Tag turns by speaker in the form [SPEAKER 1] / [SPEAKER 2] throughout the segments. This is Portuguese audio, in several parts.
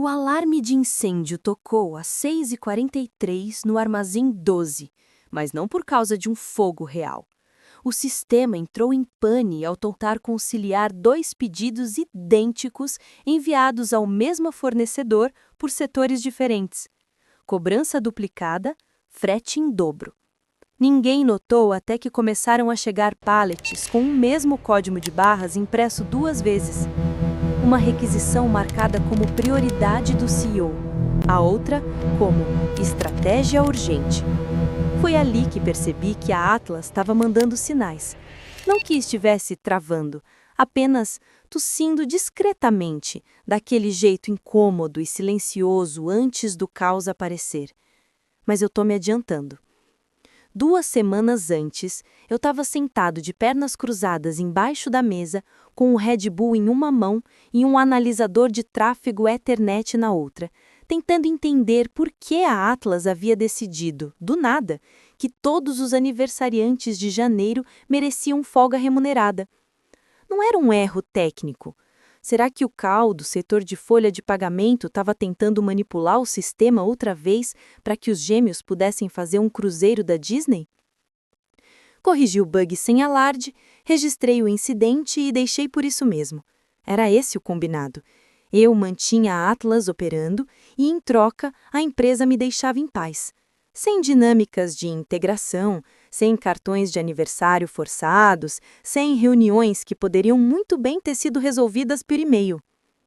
[SPEAKER 1] O alarme de incêndio tocou às 6h43 no armazém 12, mas não por causa de um fogo real. O sistema entrou em pane ao tentar conciliar dois pedidos idênticos enviados ao mesmo fornecedor por setores diferentes. Cobrança duplicada, frete em dobro. Ninguém notou até que começaram a chegar pallets com o mesmo código de barras impresso 2 vezes. Uma requisição marcada como prioridade do CEO, a outra como estratégia urgente. Foi ali que percebi que a Atlas estava mandando sinais. Não que estivesse travando, apenas tossindo discretamente, daquele jeito incômodo e silencioso antes do caos aparecer. Mas eu estou me adiantando. 2 semanas antes, eu estava sentado de pernas cruzadas embaixo da mesa, com o Red Bull em uma mão e um analisador de tráfego Ethernet na outra, tentando entender por que a Atlas havia decidido, do nada, que todos os aniversariantes de janeiro mereciam folga remunerada. Não era um erro técnico. Será que o Cal, do setor de folha de pagamento, estava tentando manipular o sistema outra vez para que os gêmeos pudessem fazer um cruzeiro da Disney? Corrigi o bug sem alarde, registrei o incidente e deixei por isso mesmo. Era esse o combinado. Eu mantinha a Atlas operando e, em troca, a empresa me deixava em paz. Sem dinâmicas de integração, sem cartões de aniversário forçados, sem reuniões que poderiam muito bem ter sido resolvidas por e-mail.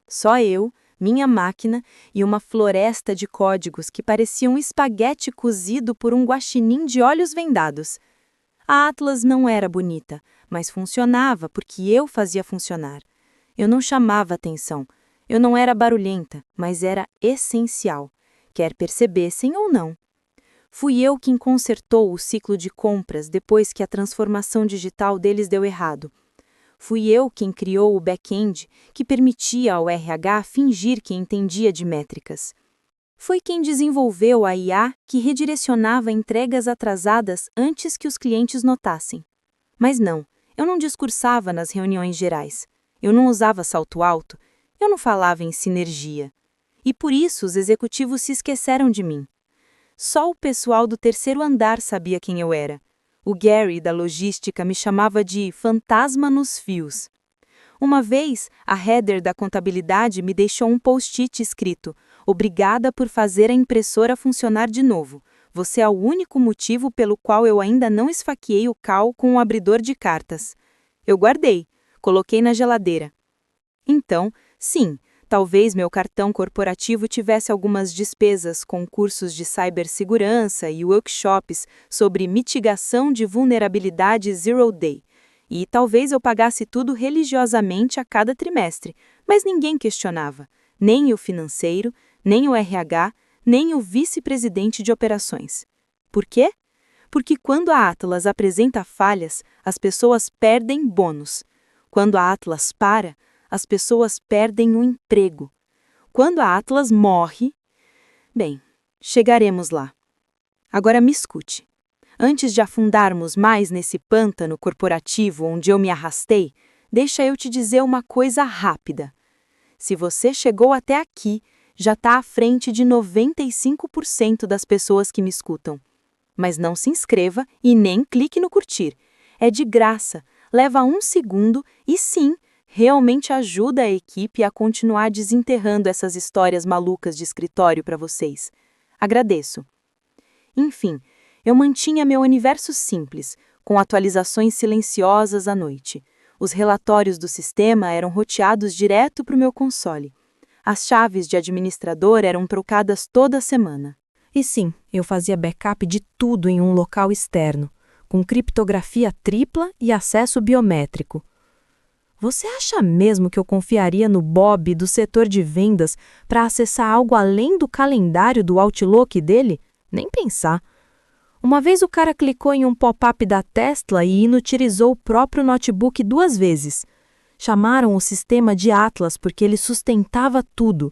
[SPEAKER 1] Só eu, minha máquina e uma floresta de códigos que pareciam um espaguete cozido por um guaxinim de olhos vendados. A Atlas não era bonita, mas funcionava porque eu fazia funcionar. Eu não chamava atenção. Eu não era barulhenta, mas era essencial, quer percebessem ou não. Fui eu quem consertou o ciclo de compras depois que a transformação digital deles deu errado. Fui eu quem criou o back-end que permitia ao RH fingir que entendia de métricas. Foi quem desenvolveu a IA que redirecionava entregas atrasadas antes que os clientes notassem. Mas não, eu não discursava nas reuniões gerais. Eu não usava salto alto. Eu não falava em sinergia. E por isso os executivos se esqueceram de mim. Só o pessoal do 3º andar sabia quem eu era. O Gary, da logística, me chamava de fantasma nos fios. Uma vez, a header da contabilidade me deixou um post-it escrito: "Obrigada por fazer a impressora funcionar de novo. Você é o único motivo pelo qual eu ainda não esfaqueei o Cal com um abridor de cartas." Eu guardei, coloquei na geladeira. Então, sim, talvez meu cartão corporativo tivesse algumas despesas com cursos de cibersegurança e workshops sobre mitigação de vulnerabilidade Zero Day. E talvez eu pagasse tudo religiosamente a cada trimestre, mas ninguém questionava, nem o financeiro, nem o RH, nem o vice-presidente de operações. Por quê? Porque quando a Atlas apresenta falhas, as pessoas perdem bônus. Quando a Atlas para, as pessoas perdem o emprego. Quando a Atlas morre... Bem, chegaremos lá. Agora me escute. Antes de afundarmos mais nesse pântano corporativo onde eu me arrastei, deixa eu te dizer uma coisa rápida. Se você chegou até aqui, já está à frente de 95% das pessoas que me escutam. Mas não se inscreva e nem clique no curtir. É de graça, leva 1 segundo e sim, realmente ajuda a equipe a continuar desenterrando essas histórias malucas de escritório para vocês. Agradeço. Enfim, eu mantinha meu universo simples, com atualizações silenciosas à noite. Os relatórios do sistema eram roteados direto para o meu console. As chaves de administrador eram trocadas toda semana. E sim, eu fazia backup de tudo em um local externo, com criptografia tripla e acesso biométrico. Você acha mesmo que eu confiaria no Bob do setor de vendas para acessar algo além do calendário do Outlook dele? Nem pensar. Uma vez o cara clicou em um pop-up da Tesla e inutilizou o próprio notebook 2 vezes. Chamaram o sistema de Atlas porque ele sustentava tudo.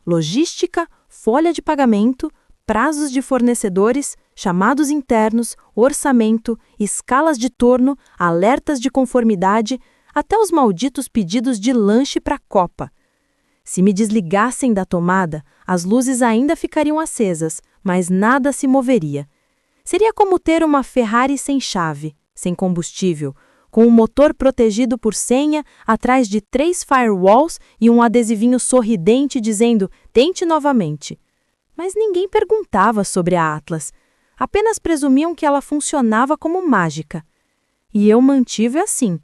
[SPEAKER 1] Logística, folha de pagamento, prazos de fornecedores, chamados internos, orçamento, escalas de turno, alertas de conformidade, até os malditos pedidos de lanche para a Copa. Se me desligassem da tomada, as luzes ainda ficariam acesas, mas nada se moveria. Seria como ter uma Ferrari sem chave, sem combustível, com um motor protegido por senha atrás de 3 firewalls e um adesivinho sorridente dizendo "tente novamente". Mas ninguém perguntava sobre a Atlas. Apenas presumiam que ela funcionava como mágica. E eu mantive assim,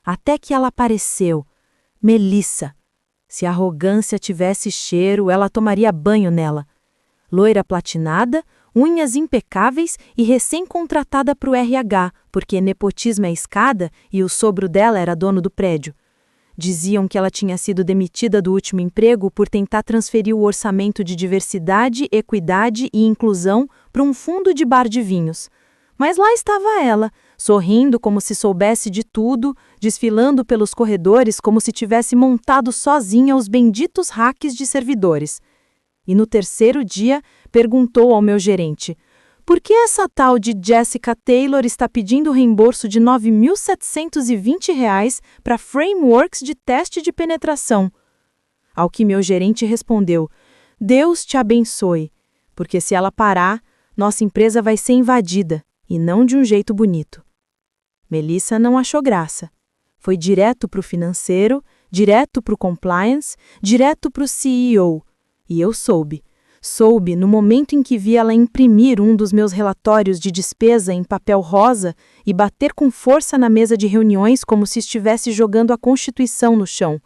[SPEAKER 1] até que ela apareceu. Melissa. Se a arrogância tivesse cheiro, ela tomaria banho nela. Loira platinada, unhas impecáveis e recém-contratada para o RH, porque nepotismo é escada e o sogro dela era dono do prédio. Diziam que ela tinha sido demitida do último emprego por tentar transferir o orçamento de diversidade, equidade e inclusão para um fundo de bar de vinhos. Mas lá estava ela, sorrindo como se soubesse de tudo, desfilando pelos corredores como se tivesse montado sozinha os benditos racks de servidores. E no terceiro dia, perguntou ao meu gerente: por que essa tal de Jessica Taylor está pedindo reembolso de R$ 9.720 para frameworks de teste de penetração? Ao que meu gerente respondeu: Deus te abençoe, porque se ela parar, nossa empresa vai ser invadida, e não de um jeito bonito. Melissa não achou graça. Foi direto para o financeiro, direto para o compliance, direto para o CEO. E eu soube. Soube no momento em que vi ela imprimir um dos meus relatórios de despesa em papel rosa e bater com força na mesa de reuniões como se estivesse jogando a Constituição no chão.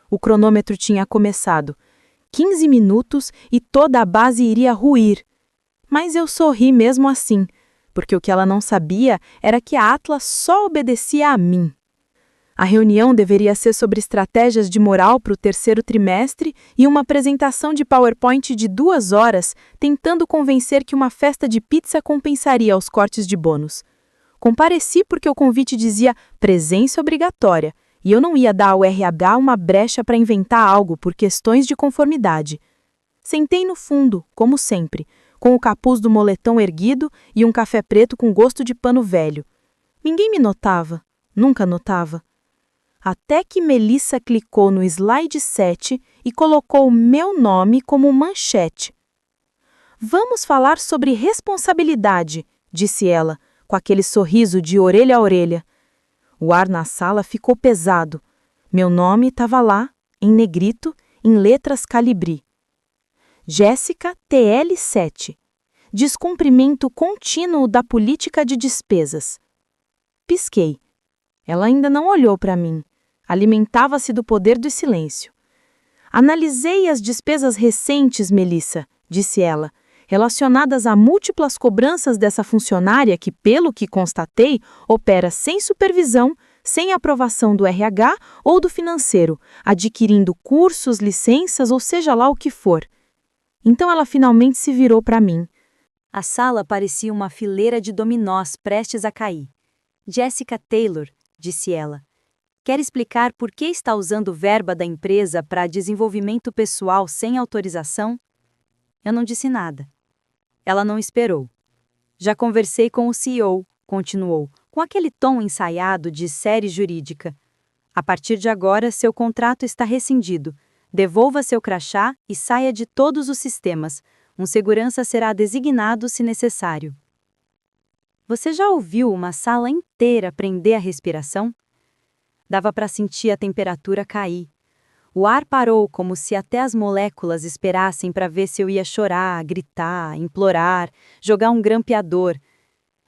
[SPEAKER 1] O cronômetro tinha começado. 15 minutos e toda a base iria ruir. Mas eu sorri mesmo assim, porque o que ela não sabia era que a Atlas só obedecia a mim. A reunião deveria ser sobre estratégias de moral para o terceiro trimestre e uma apresentação de PowerPoint de 2 horas, tentando convencer que uma festa de pizza compensaria os cortes de bônus. Compareci porque o convite dizia presença obrigatória, e eu não ia dar ao RH uma brecha para inventar algo por questões de conformidade. Sentei no fundo, como sempre, com o capuz do moletom erguido e um café preto com gosto de pano velho. Ninguém me notava, nunca notava. Até que Melissa clicou no slide 7 e colocou o meu nome como manchete. Vamos falar sobre responsabilidade, disse ela, com aquele sorriso de orelha a orelha. O ar na sala ficou pesado. Meu nome estava lá, em negrito, em letras calibri. Jéssica TL7. Descumprimento contínuo da política de despesas. Pisquei. Ela ainda não olhou para mim. Alimentava-se do poder do silêncio. Analisei as despesas recentes, Melissa, disse ela, relacionadas a múltiplas cobranças dessa funcionária que, pelo que constatei, opera sem supervisão, sem aprovação do RH ou do financeiro, adquirindo cursos, licenças ou seja lá o que for. Então ela finalmente se virou para mim. A sala parecia uma fileira de dominós prestes a cair. Jessica Taylor, disse ela. Quer explicar por que está usando verba da empresa para desenvolvimento pessoal sem autorização? Eu não disse nada. Ela não esperou. Já conversei com o CEO, continuou, com aquele tom ensaiado de série jurídica. A partir de agora, seu contrato está rescindido. Devolva seu crachá e saia de todos os sistemas. Um segurança será designado se necessário. Você já ouviu uma sala inteira prender a respiração? Dava para sentir a temperatura cair. O ar parou como se até as moléculas esperassem para ver se eu ia chorar, gritar, implorar, jogar um grampeador.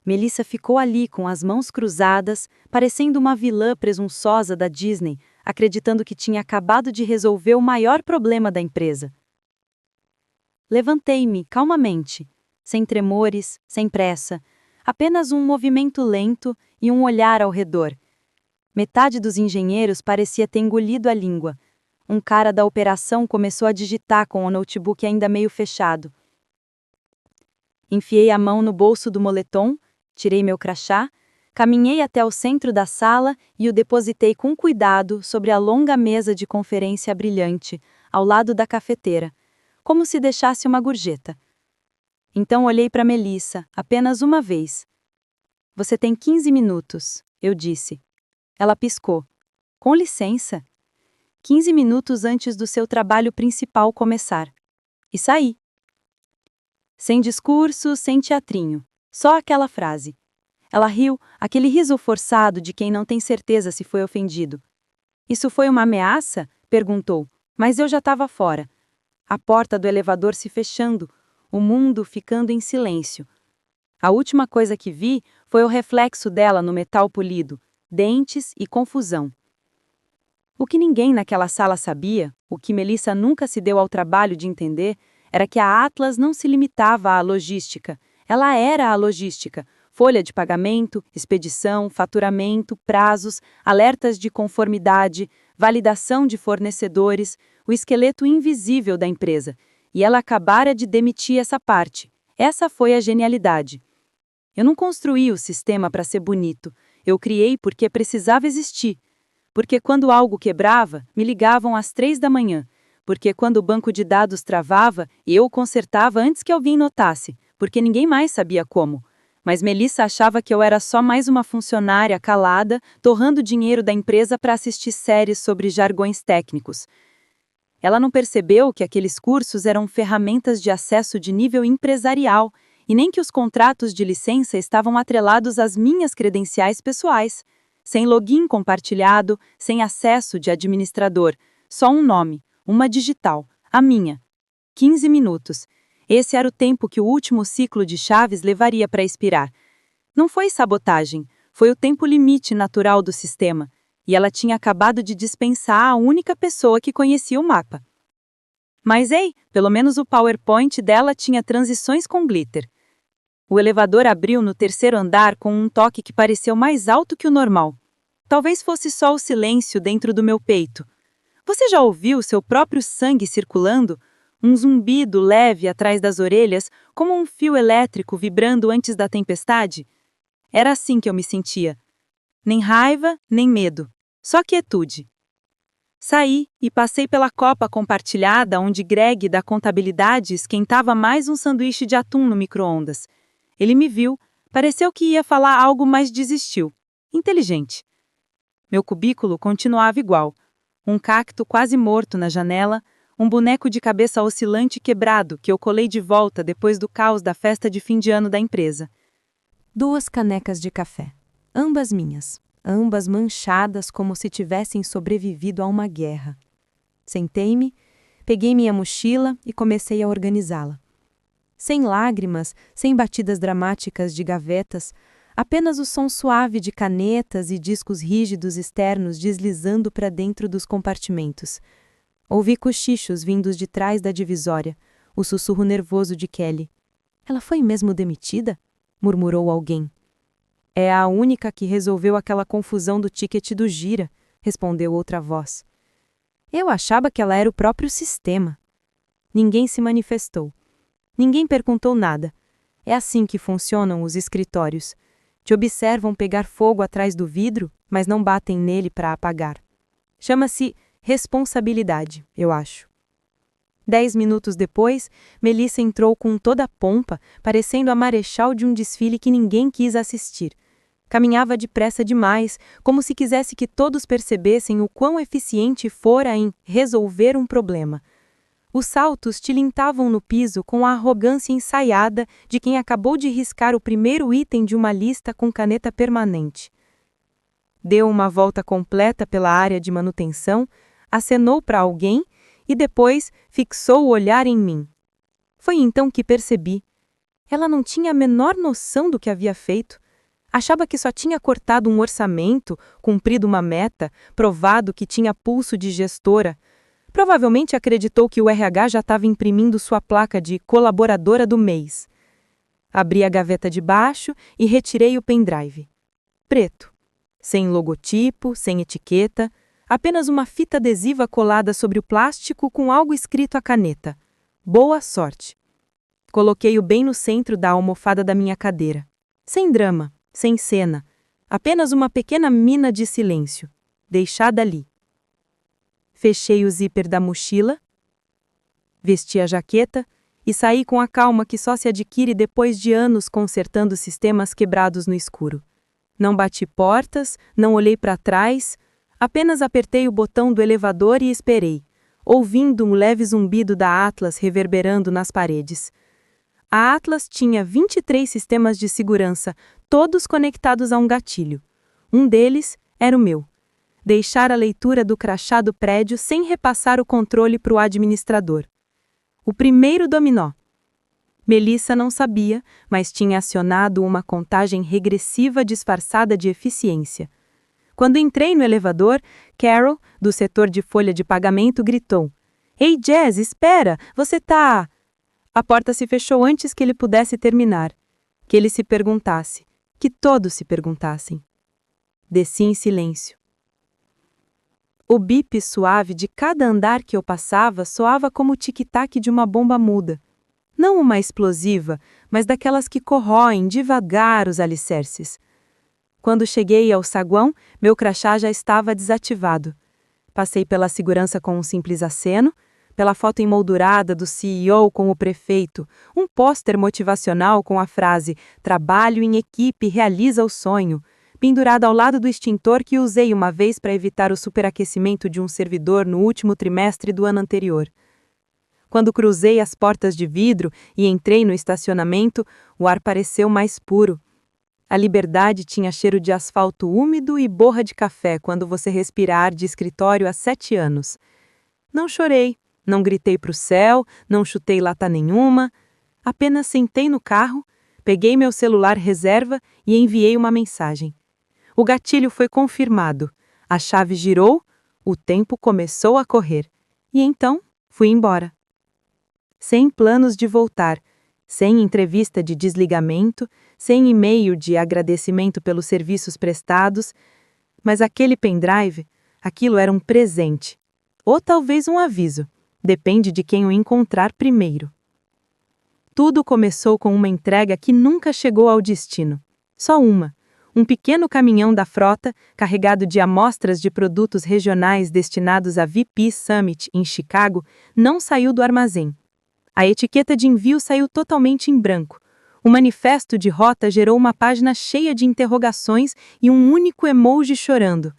[SPEAKER 1] Melissa ficou ali com as mãos cruzadas, parecendo uma vilã presunçosa da Disney, acreditando que tinha acabado de resolver o maior problema da empresa. Levantei-me calmamente, sem tremores, sem pressa, apenas um movimento lento e um olhar ao redor. Metade dos engenheiros parecia ter engolido a língua. Um cara da operação começou a digitar com o notebook ainda meio fechado. Enfiei a mão no bolso do moletom, tirei meu crachá, caminhei até o centro da sala e o depositei com cuidado sobre a longa mesa de conferência brilhante, ao lado da cafeteira, como se deixasse uma gorjeta. Então olhei para Melissa, apenas uma vez. Você tem 15 minutos, eu disse. Ela piscou. Com licença.
[SPEAKER 2] 15 minutos antes do seu trabalho principal começar. E saí. Sem discurso, sem teatrinho. Só aquela frase. Ela riu, aquele riso forçado de quem não tem certeza se foi ofendido. Isso foi uma ameaça? Perguntou, mas eu já estava fora. A porta do elevador se fechando, o mundo ficando em silêncio. A última coisa que vi foi o reflexo dela no metal polido, dentes e confusão. O que ninguém naquela sala sabia, o que Melissa nunca se deu ao trabalho de entender, era que a Atlas não se limitava à logística. Ela era a logística. Folha de pagamento, expedição, faturamento, prazos, alertas de conformidade, validação de fornecedores, o esqueleto invisível da empresa. E ela acabara de demitir essa parte. Essa foi a genialidade. Eu não construí o sistema para ser bonito. Eu criei porque precisava existir. Porque quando algo quebrava, me ligavam às 3 da manhã. Porque quando o banco de dados travava, eu consertava antes que alguém notasse. Porque ninguém mais sabia como. Mas Melissa achava que eu era só mais uma funcionária calada, torrando dinheiro da empresa para assistir séries sobre jargões técnicos. Ela não percebeu que aqueles cursos eram ferramentas de acesso de nível empresarial, e nem que os contratos de licença estavam atrelados às minhas credenciais pessoais. Sem login compartilhado, sem acesso de administrador, só um nome, uma digital, a minha. 15 minutos. Esse era o tempo que o último ciclo de chaves levaria para expirar. Não foi sabotagem, foi o tempo limite natural do sistema, e ela tinha acabado de dispensar a única pessoa que conhecia o mapa. Mas ei, pelo menos o PowerPoint dela tinha transições com glitter. O elevador abriu no 3º andar com um toque que pareceu mais alto que o normal. Talvez fosse só o silêncio dentro do meu peito. Você já ouviu seu próprio sangue circulando? Um zumbido leve atrás das orelhas, como um fio elétrico vibrando antes da tempestade? Era assim que eu me sentia. Nem raiva, nem medo. Só quietude. Saí e passei pela copa compartilhada onde Greg, da contabilidade, esquentava mais um sanduíche de atum no micro-ondas. Ele me viu, pareceu que ia falar algo, mas desistiu. Inteligente. Meu cubículo continuava igual. Um cacto quase morto na janela, um boneco de cabeça oscilante quebrado que eu colei de volta depois do caos da festa de fim de ano da empresa.
[SPEAKER 1] 2 canecas de café, ambas minhas, ambas manchadas como se tivessem sobrevivido a uma guerra. Sentei-me, peguei minha mochila e comecei a organizá-la. Sem lágrimas, sem batidas dramáticas de gavetas, apenas o som suave de canetas e discos rígidos externos deslizando para dentro dos compartimentos. Ouvi cochichos vindos de trás da divisória, o sussurro nervoso de Kelly. Ela foi mesmo demitida? Murmurou alguém. É a única que resolveu aquela confusão do ticket do Gira, respondeu outra voz. Eu achava que ela era o próprio sistema. Ninguém se manifestou. Ninguém perguntou nada. É assim que funcionam os escritórios. Te observam pegar fogo atrás do vidro, mas não batem nele para apagar. Chama-se responsabilidade, eu acho. 10 minutos depois, Melissa entrou com toda a pompa, parecendo a marechal de um desfile que ninguém quis assistir. Caminhava depressa demais, como se quisesse que todos percebessem o quão eficiente fora em resolver um problema. Os saltos tilintavam no piso com a arrogância ensaiada de quem acabou de riscar o primeiro item de uma lista com caneta permanente. Deu uma volta completa pela área de manutenção, acenou para alguém e depois fixou o olhar em mim. Foi então que percebi. Ela não tinha a menor noção do que havia feito. Achava que só tinha cortado um orçamento, cumprido uma meta, provado que tinha pulso de gestora. Provavelmente acreditou que o RH já estava imprimindo sua placa de colaboradora do mês. Abri a gaveta de baixo e retirei o pendrive. Preto. Sem logotipo, sem etiqueta, apenas uma fita adesiva colada sobre o plástico com algo escrito à caneta. Boa sorte. Coloquei-o bem no centro da almofada da minha cadeira. Sem drama, sem cena, apenas uma pequena mina de silêncio, deixada ali. Fechei o zíper da mochila, vesti a jaqueta e saí com a calma que só se adquire depois de anos consertando sistemas quebrados no escuro. Não bati portas, não olhei para trás,
[SPEAKER 2] Apenas apertei o botão do elevador e esperei, ouvindo um leve zumbido da Atlas reverberando nas paredes. A Atlas tinha 23 sistemas de segurança, todos conectados a um gatilho. Um deles era o meu. Deixar a leitura do crachá do prédio sem repassar o controle para o administrador. O primeiro dominó. Melissa não sabia, mas tinha acionado uma contagem regressiva disfarçada de eficiência. Quando entrei no elevador, Carol, do setor de folha de pagamento, gritou: "Ei, Jazz, espera! Você tá..." A porta se fechou antes que ele pudesse terminar. Que ele se perguntasse. Que todos se perguntassem. Desci em silêncio. O bip suave de cada andar que eu passava soava como o tic-tac de uma bomba muda. Não uma explosiva, mas daquelas que corroem devagar os alicerces. Quando cheguei ao saguão, meu crachá já estava desativado. Passei pela segurança com um simples aceno, pela foto emoldurada do CEO com o prefeito, um pôster motivacional com a frase "Trabalho em equipe realiza o sonho", pendurado ao lado do extintor que usei uma vez para evitar o superaquecimento de um servidor no último trimestre do ano anterior. Quando cruzei as portas de vidro e entrei no estacionamento, o ar pareceu mais puro. A liberdade tinha cheiro de asfalto úmido e borra de café quando você respira ar de escritório há 7 anos. Não chorei, não gritei para o céu, não chutei lata nenhuma. Apenas sentei no carro, peguei meu celular reserva e enviei uma mensagem. O gatilho foi confirmado, a chave girou, o tempo começou a correr. E então, fui embora. Sem planos de voltar, sem entrevista de desligamento, sem e-mail de agradecimento pelos serviços prestados, mas aquele pendrive, aquilo era um presente. Ou talvez um aviso, depende de quem o encontrar primeiro. Tudo começou com uma entrega que nunca chegou ao destino. Só uma. Um pequeno caminhão da frota, carregado de amostras de produtos regionais destinados à VP Summit em Chicago, não saiu do armazém. A etiqueta de envio saiu totalmente em branco. O manifesto de rota gerou uma página cheia de interrogações e um único emoji chorando.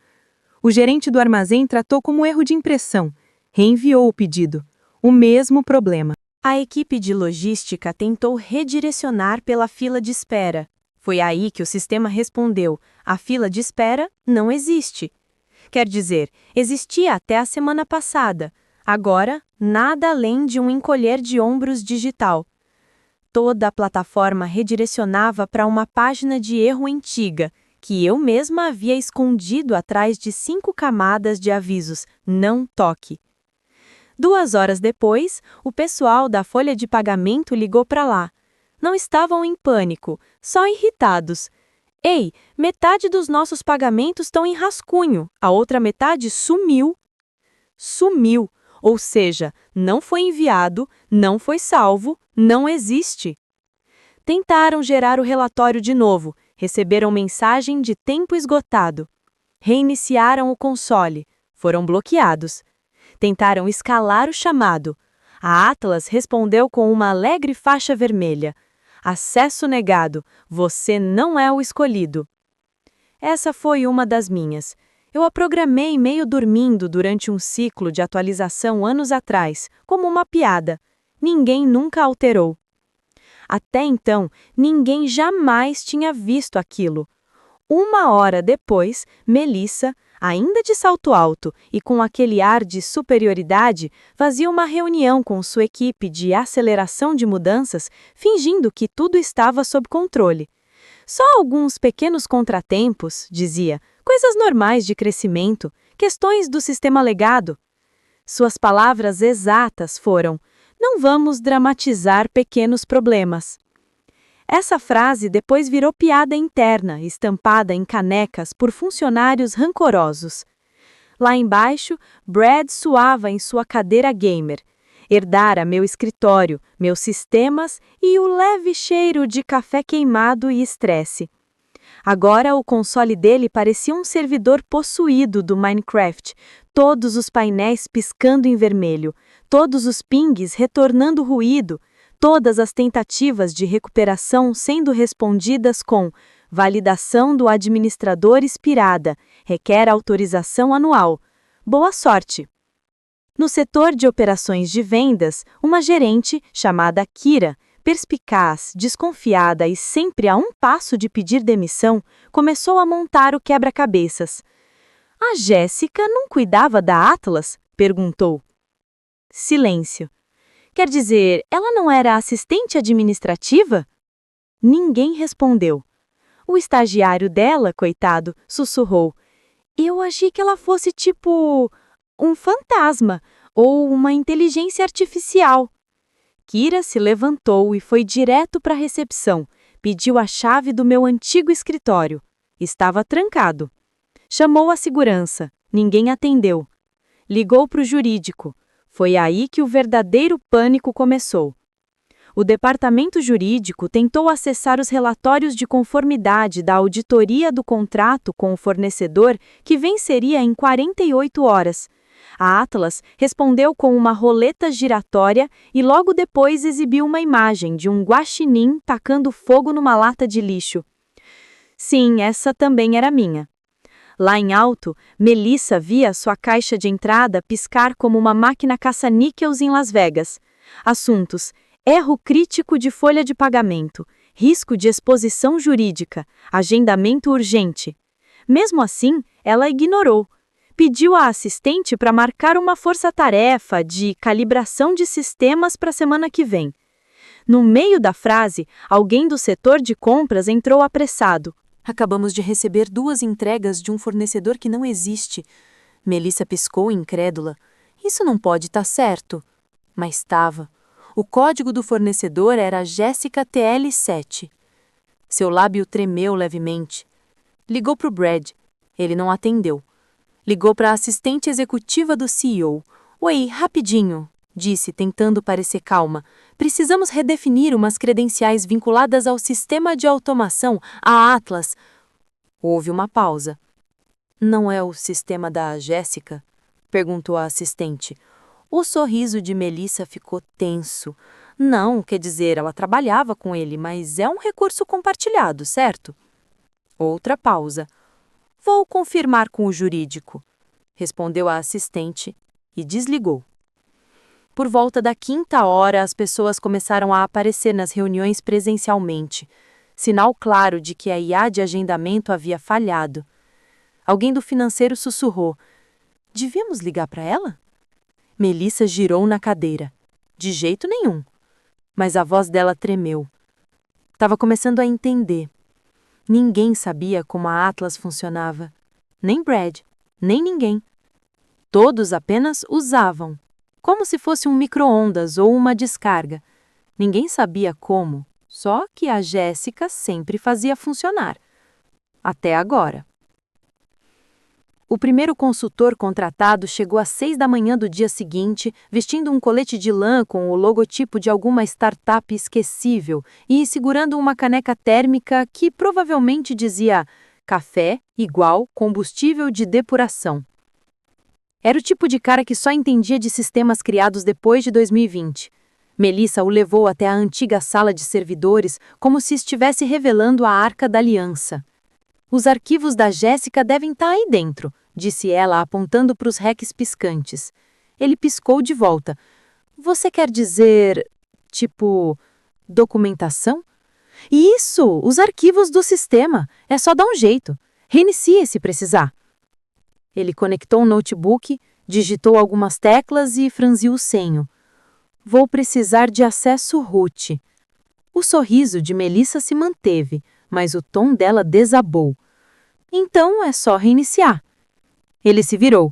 [SPEAKER 2] O gerente do armazém tratou como erro de impressão. Reenviou o pedido. O mesmo problema.
[SPEAKER 1] A equipe de logística tentou redirecionar pela fila de espera. Foi aí que o sistema respondeu: a fila de espera não existe. Quer dizer, existia até a semana passada. Agora, nada além de um encolher de ombros digital. Toda a plataforma redirecionava para uma página de erro antiga, que eu mesma havia escondido atrás de 5 camadas de avisos: não toque. 2 horas depois, o pessoal da folha de pagamento ligou para lá. Não estavam em pânico, só irritados. Ei, metade dos nossos pagamentos estão em rascunho, a outra metade sumiu. Sumiu, ou seja, não foi enviado, não foi salvo, não existe. Tentaram gerar o relatório de novo, receberam mensagem de tempo esgotado. Reiniciaram o console, foram bloqueados. Tentaram escalar o chamado. A Atlas respondeu com uma alegre faixa vermelha. Acesso negado, você não é o escolhido. Essa foi uma das minhas. Eu a programei meio dormindo durante um ciclo de atualização anos atrás, como uma piada. Ninguém nunca alterou. Até então, ninguém jamais tinha visto aquilo. 1 hora depois, Melissa, ainda de salto alto e com aquele ar de superioridade, fazia uma reunião com sua equipe de aceleração de mudanças, fingindo que tudo estava sob controle. Só alguns pequenos contratempos, dizia, coisas normais de crescimento, questões do sistema legado. Suas palavras exatas foram: não vamos dramatizar pequenos problemas. Essa frase depois virou piada interna, estampada em canecas por funcionários rancorosos. Lá embaixo, Brad suava em sua cadeira gamer. Herdara meu escritório, meus sistemas e o leve cheiro de café queimado e estresse. Agora o console dele parecia um servidor possuído do Minecraft, todos os painéis piscando em vermelho, todos os pings retornando ruído, todas as tentativas de recuperação sendo respondidas com
[SPEAKER 2] Validação do administrador expirada. Requer autorização anual. Boa sorte! No setor de operações de vendas, uma gerente, chamada Kira, perspicaz, desconfiada e sempre a um passo de pedir demissão, começou a montar o quebra-cabeças. A Jéssica não cuidava da Atlas? Perguntou. Silêncio. Quer dizer, ela não era assistente administrativa? Ninguém respondeu. O estagiário dela, coitado, sussurrou. Eu achei que ela fosse tipo um fantasma ou uma inteligência artificial. Kira se levantou e foi direto para a recepção. Pediu a chave do meu antigo escritório. Estava trancado. Chamou a segurança. Ninguém atendeu. Ligou para o jurídico. Foi aí que o verdadeiro pânico começou. O departamento jurídico tentou acessar os relatórios de conformidade da auditoria do contrato com o fornecedor, que venceria em 48 horas. A Atlas respondeu com uma roleta giratória e logo depois exibiu uma imagem de um guaxinim tacando fogo numa lata de lixo. Sim, essa também era minha. Lá em alto, Melissa via sua caixa de entrada piscar como uma máquina caça-níqueis em Las Vegas. Assuntos: erro crítico de folha de pagamento, risco de exposição jurídica, agendamento urgente. Mesmo assim, ela ignorou. Pediu à assistente para marcar uma força-tarefa de calibração de sistemas para a semana que vem. No meio da frase, alguém do setor de compras entrou apressado.
[SPEAKER 1] Acabamos de receber 2 entregas de um fornecedor que não existe. Melissa piscou incrédula. Isso não pode estar certo. Mas estava. O código do fornecedor era Jéssica TL7. Seu lábio tremeu levemente. Ligou para o Brad. Ele não atendeu. Ligou para a assistente executiva do CEO. Oi, rapidinho, disse, tentando parecer calma. Precisamos redefinir umas credenciais vinculadas ao sistema de automação, a Atlas. Houve uma pausa. Não é o sistema da Jéssica? Perguntou a assistente. O sorriso de Melissa ficou tenso. Não, quer dizer, ela trabalhava com ele, mas é um recurso compartilhado, certo? Outra pausa. Vou confirmar com o jurídico, respondeu a assistente e desligou. Por volta da 5ª hora, as pessoas começaram a aparecer nas reuniões presencialmente. Sinal claro de que a IA de agendamento havia falhado. Alguém do financeiro sussurrou. Devíamos ligar para ela? Melissa girou na cadeira. De jeito nenhum. Mas a voz dela tremeu. Estava começando a entender. Ninguém sabia como a Atlas funcionava. Nem Brad, nem ninguém. Todos apenas usavam, como se fosse um micro-ondas ou uma descarga. Ninguém sabia como, só que a Jéssica sempre fazia funcionar. Até agora. O primeiro consultor contratado chegou às 6 da manhã do dia seguinte, vestindo um colete de lã com o logotipo de alguma startup esquecível e segurando uma caneca térmica que provavelmente dizia café igual combustível de depuração. Era o tipo de cara que só entendia de sistemas criados depois de 2020. Melissa o levou até a antiga sala de servidores como se estivesse revelando a Arca da Aliança. Os arquivos da Jéssica devem estar aí dentro, disse ela apontando para os racks piscantes. Ele piscou de volta. Você quer dizer, tipo, documentação? Isso, os arquivos do sistema. É só dar um jeito. Reinicie se precisar. Ele conectou o notebook, digitou algumas teclas e franziu o senho. Vou precisar de acesso root. O sorriso de Melissa se manteve, mas o tom dela desabou. Então é só reiniciar. Ele se virou.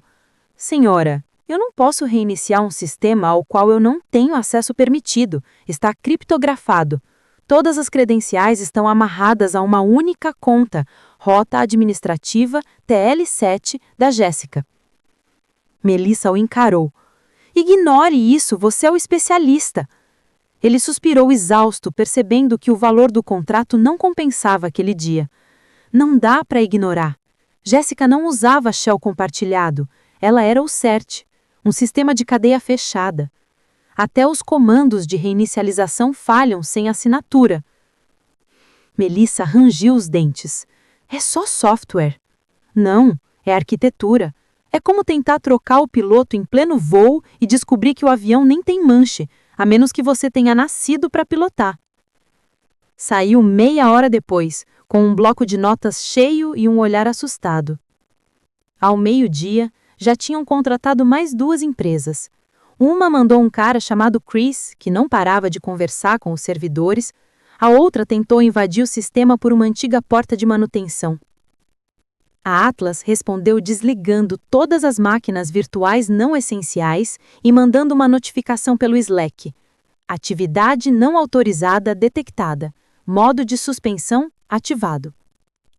[SPEAKER 1] Senhora, eu não posso reiniciar um sistema ao qual eu não tenho acesso permitido. Está criptografado. Todas as credenciais estão amarradas a uma única conta, rota administrativa TL7 da Jéssica. Melissa o encarou. Ignore isso, você é o especialista. Ele suspirou exausto, percebendo que o valor do contrato não compensava aquele dia. Não dá para ignorar. Jéssica não usava shell compartilhado. Ela era o CERT, um sistema de cadeia fechada. Até os comandos de reinicialização falham sem assinatura.
[SPEAKER 2] Melissa rangiu os dentes. É só software. Não, é arquitetura. É como tentar trocar o piloto em pleno voo e descobrir que o avião nem tem manche, a menos que você tenha nascido para pilotar. Saiu meia hora depois, com um bloco de notas cheio e um olhar assustado. Ao meio-dia, já tinham contratado mais 2 empresas. Uma mandou um cara chamado Chris, que não parava de conversar com os servidores. A outra tentou invadir o sistema por uma antiga porta de manutenção. A Atlas respondeu desligando todas as máquinas virtuais não essenciais e mandando uma notificação pelo Slack. Atividade não autorizada detectada. Modo de suspensão ativado.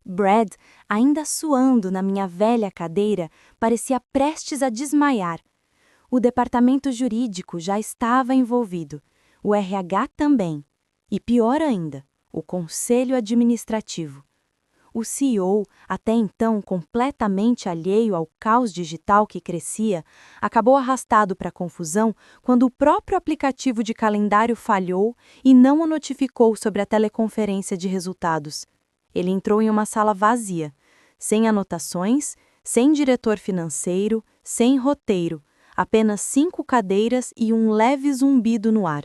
[SPEAKER 1] Brad, ainda suando na minha velha cadeira, parecia prestes a desmaiar. O departamento jurídico já estava envolvido, o RH também, e pior ainda, o conselho administrativo. O CEO, até então completamente alheio ao caos digital que crescia, acabou arrastado para a confusão quando o próprio aplicativo de calendário falhou e não o notificou sobre a teleconferência de resultados. Ele entrou em uma sala vazia, sem anotações, sem diretor financeiro, sem roteiro, apenas 5 cadeiras e um leve zumbido no ar.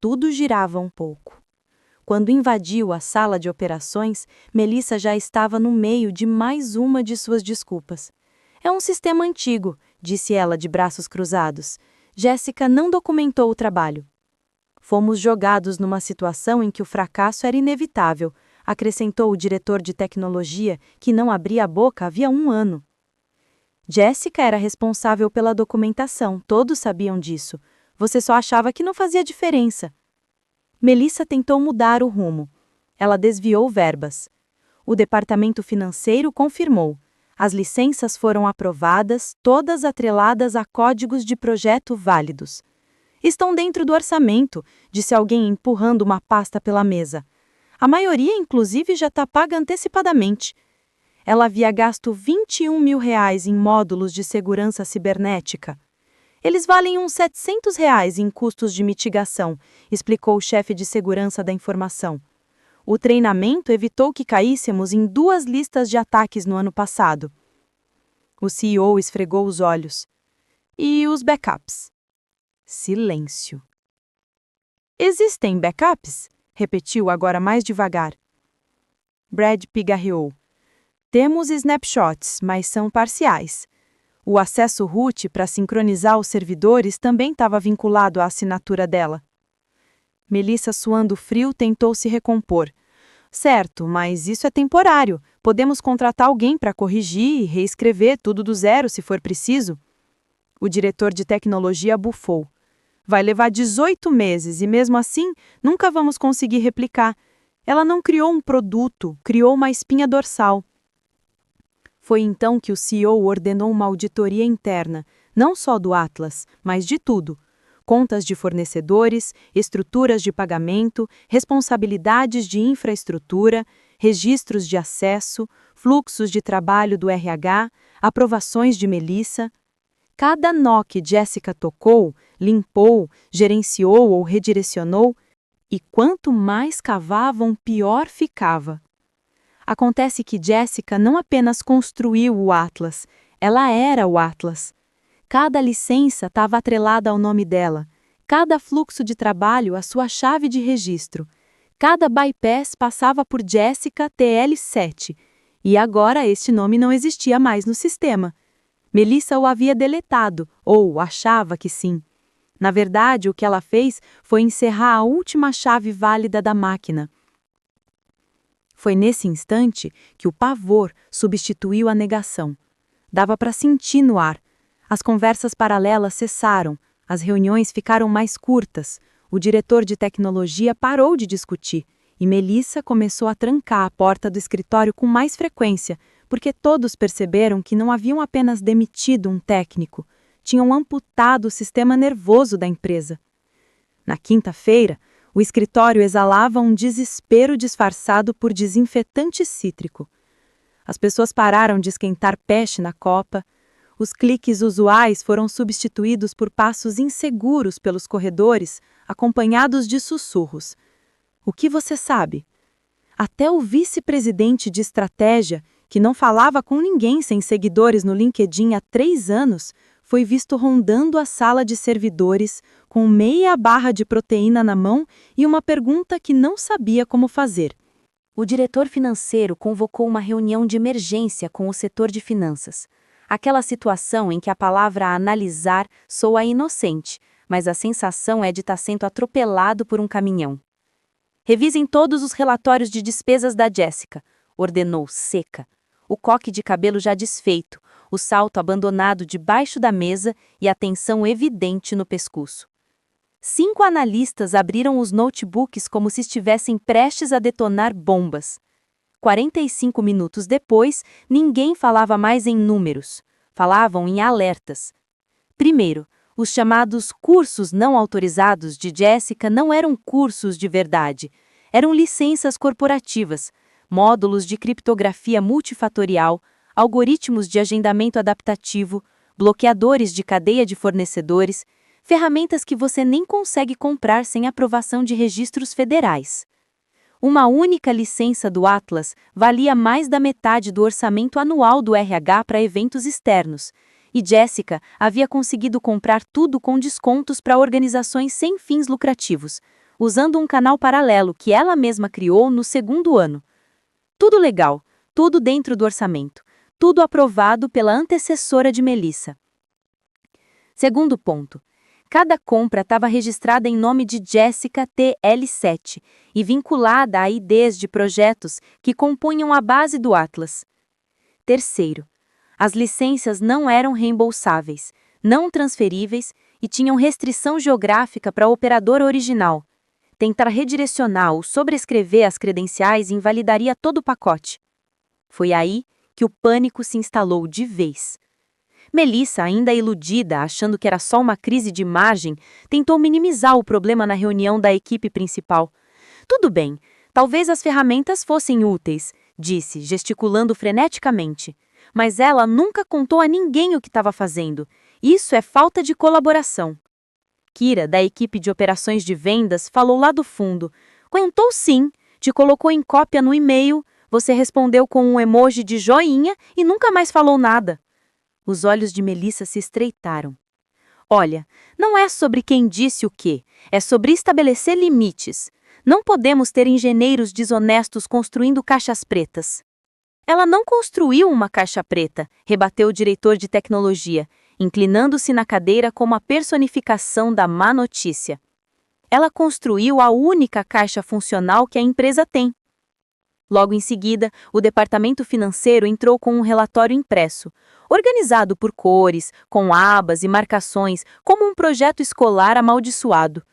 [SPEAKER 1] Tudo girava um pouco. Quando invadiu a sala de operações, Melissa já estava no meio de mais uma de suas desculpas. É um sistema antigo, disse ela de braços cruzados. Jéssica não documentou o trabalho. Fomos jogados numa situação em que o fracasso era inevitável, acrescentou o diretor de tecnologia, que não abria a boca havia 1 ano. Jéssica era responsável pela documentação, todos sabiam disso. Você só achava que não fazia diferença. Melissa tentou mudar o rumo. Ela desviou verbas. O departamento financeiro confirmou. As licenças foram aprovadas, todas atreladas a códigos de projeto válidos. Estão dentro do orçamento, disse alguém empurrando uma pasta pela mesa. A maioria, inclusive, já está paga antecipadamente. Ela havia gasto R$21 mil em módulos de segurança cibernética. Eles valem uns R$700 em custos de mitigação, explicou o chefe de segurança da informação. O treinamento evitou que caíssemos em 2 listas de ataques no ano passado. O CEO esfregou os olhos. E os backups? Silêncio. Existem backups? Repetiu agora mais devagar. Brad pigarreou. Temos snapshots, mas são parciais. O acesso root para sincronizar os servidores também estava vinculado à assinatura dela. Melissa, suando frio, tentou se recompor. Certo, mas isso é temporário. Podemos contratar alguém para corrigir e reescrever tudo do zero se for preciso. O diretor de tecnologia bufou. Vai levar 18 meses e, mesmo assim, nunca vamos conseguir replicar. Ela não criou um produto, criou uma espinha dorsal. Foi então que o CEO ordenou uma auditoria interna, não só do Atlas, mas de tudo. Contas de fornecedores, estruturas de pagamento, responsabilidades de infraestrutura, registros de acesso, fluxos de trabalho do RH, aprovações de Melissa. Cada nó que Jéssica tocou, limpou, gerenciou ou redirecionou, e quanto mais cavavam, pior ficava. Acontece que Jéssica não apenas construiu o Atlas, ela era o Atlas. Cada licença estava atrelada ao nome dela, cada fluxo de trabalho à sua chave de registro. Cada bypass passava por Jéssica TL7, e agora este nome não existia mais no sistema. Melissa o havia deletado, ou achava que sim. Na verdade, o que ela fez foi encerrar a última chave válida da máquina. Foi nesse instante que o pavor substituiu a negação. Dava para sentir no ar. As conversas paralelas cessaram, as reuniões ficaram mais curtas, o diretor de tecnologia parou de discutir e Melissa começou a trancar a porta do escritório com mais frequência, porque todos perceberam que não haviam apenas demitido um técnico, tinham amputado o sistema nervoso da empresa. Na quinta-feira, o escritório exalava um desespero disfarçado por desinfetante cítrico. As pessoas pararam de esquentar peixe na copa, os cliques usuais foram substituídos por passos inseguros pelos corredores, acompanhados de sussurros. O que você sabe?
[SPEAKER 2] Até o vice-presidente de estratégia, que não falava com ninguém sem seguidores no LinkedIn há 3 anos, foi visto rondando a sala de servidores com meia barra de proteína na mão e uma pergunta que não sabia como fazer.
[SPEAKER 1] O diretor financeiro convocou uma reunião de emergência com o setor de finanças. Aquela situação em que a palavra analisar soa inocente, mas a sensação é de estar sendo atropelado por um caminhão. Revisem todos os relatórios de despesas da Jéssica, ordenou seca. O coque de cabelo já desfeito, o salto abandonado debaixo da mesa e a tensão evidente no pescoço. 5 analistas abriram os notebooks como se estivessem prestes a detonar bombas. 45 minutos depois, ninguém falava mais em números. Falavam em alertas. Primeiro, os chamados cursos não autorizados de Jéssica não eram cursos de verdade. Eram licenças corporativas, módulos de criptografia multifatorial, algoritmos de agendamento adaptativo, bloqueadores de cadeia de fornecedores, ferramentas que você nem consegue comprar sem aprovação de registros federais. Uma única licença do Atlas valia mais da metade do orçamento anual do RH para eventos externos, e Jéssica havia conseguido comprar tudo com descontos para organizações sem fins lucrativos, usando um canal paralelo que ela mesma criou no 2º ano. Tudo legal, tudo dentro do orçamento, tudo aprovado pela antecessora de Melissa. Segundo ponto. Cada compra estava registrada em nome de Jéssica TL7 e vinculada a IDs de projetos que compunham a base do Atlas. Terceiro, as licenças não eram reembolsáveis, não transferíveis e tinham restrição geográfica para o operador original. Tentar redirecionar ou sobrescrever as credenciais invalidaria todo o pacote. Foi aí que o pânico se instalou de vez. Melissa, ainda iludida, achando que era só uma crise de imagem, tentou minimizar o problema na reunião da equipe principal. Tudo bem, talvez as ferramentas fossem úteis, disse, gesticulando freneticamente. Mas ela nunca contou a ninguém o que estava fazendo. Isso é falta de colaboração. Kira, da equipe de operações de vendas, falou lá do fundo. Contou sim, te colocou em cópia no e-mail, você respondeu com um emoji de joinha e nunca mais falou nada. Os olhos de Melissa se estreitaram. Olha, não é sobre quem disse o quê, é sobre estabelecer limites. Não podemos ter engenheiros desonestos construindo caixas pretas. Ela não construiu uma caixa preta, rebateu o diretor de tecnologia, inclinando-se na cadeira como a personificação da má notícia. Ela construiu a única caixa funcional que a empresa tem. Logo em seguida, o departamento financeiro entrou com um relatório impresso, organizado por cores, com abas e marcações, como um projeto escolar amaldiçoado.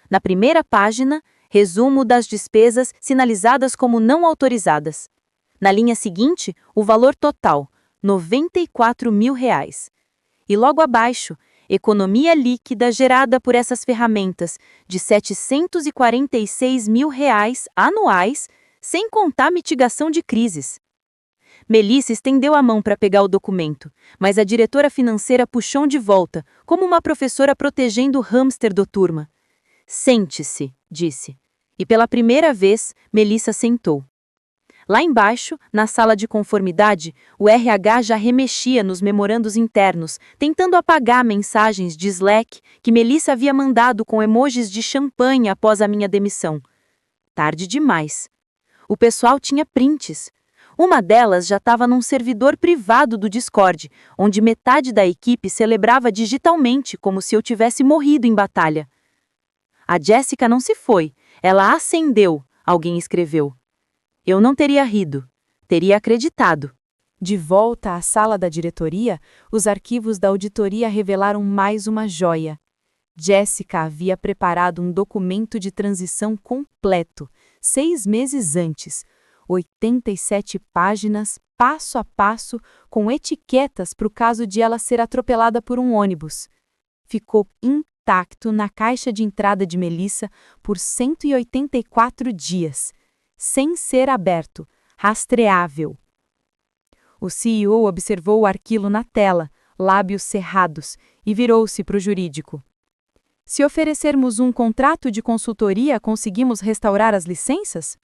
[SPEAKER 1] Na primeira página, resumo das despesas sinalizadas como não autorizadas. Na linha seguinte, o valor total, R$ 94 mil. E logo abaixo, economia líquida gerada por essas ferramentas, de R$ 746 mil anuais, sem contar mitigação de crises. Melissa estendeu a mão para pegar o documento, mas a diretora financeira puxou de volta, como uma professora protegendo o hamster da turma. Sente-se, disse. E pela primeira vez, Melissa sentou. Lá embaixo, na sala de conformidade, o RH já remexia nos memorandos internos, tentando apagar mensagens de Slack que Melissa havia mandado com emojis de champanhe após a minha demissão. Tarde demais. O pessoal tinha prints. Uma delas já estava num servidor privado do Discord, onde metade da equipe celebrava digitalmente como se eu tivesse morrido em batalha. A Jéssica não se foi, ela ascendeu, alguém escreveu. Eu não teria rido, teria acreditado. De volta à sala da diretoria, os arquivos da auditoria revelaram mais uma joia. Jéssica havia preparado um documento de transição completo, 6 meses antes, 87 páginas, passo a passo, com etiquetas para o caso de ela ser atropelada por um ônibus. Ficou intacto na caixa de entrada de Melissa por 184 dias, sem ser aberto, rastreável. O CEO observou o arquivo na tela, lábios cerrados, e virou-se para o jurídico. Se oferecermos um contrato de consultoria, conseguimos restaurar as licenças?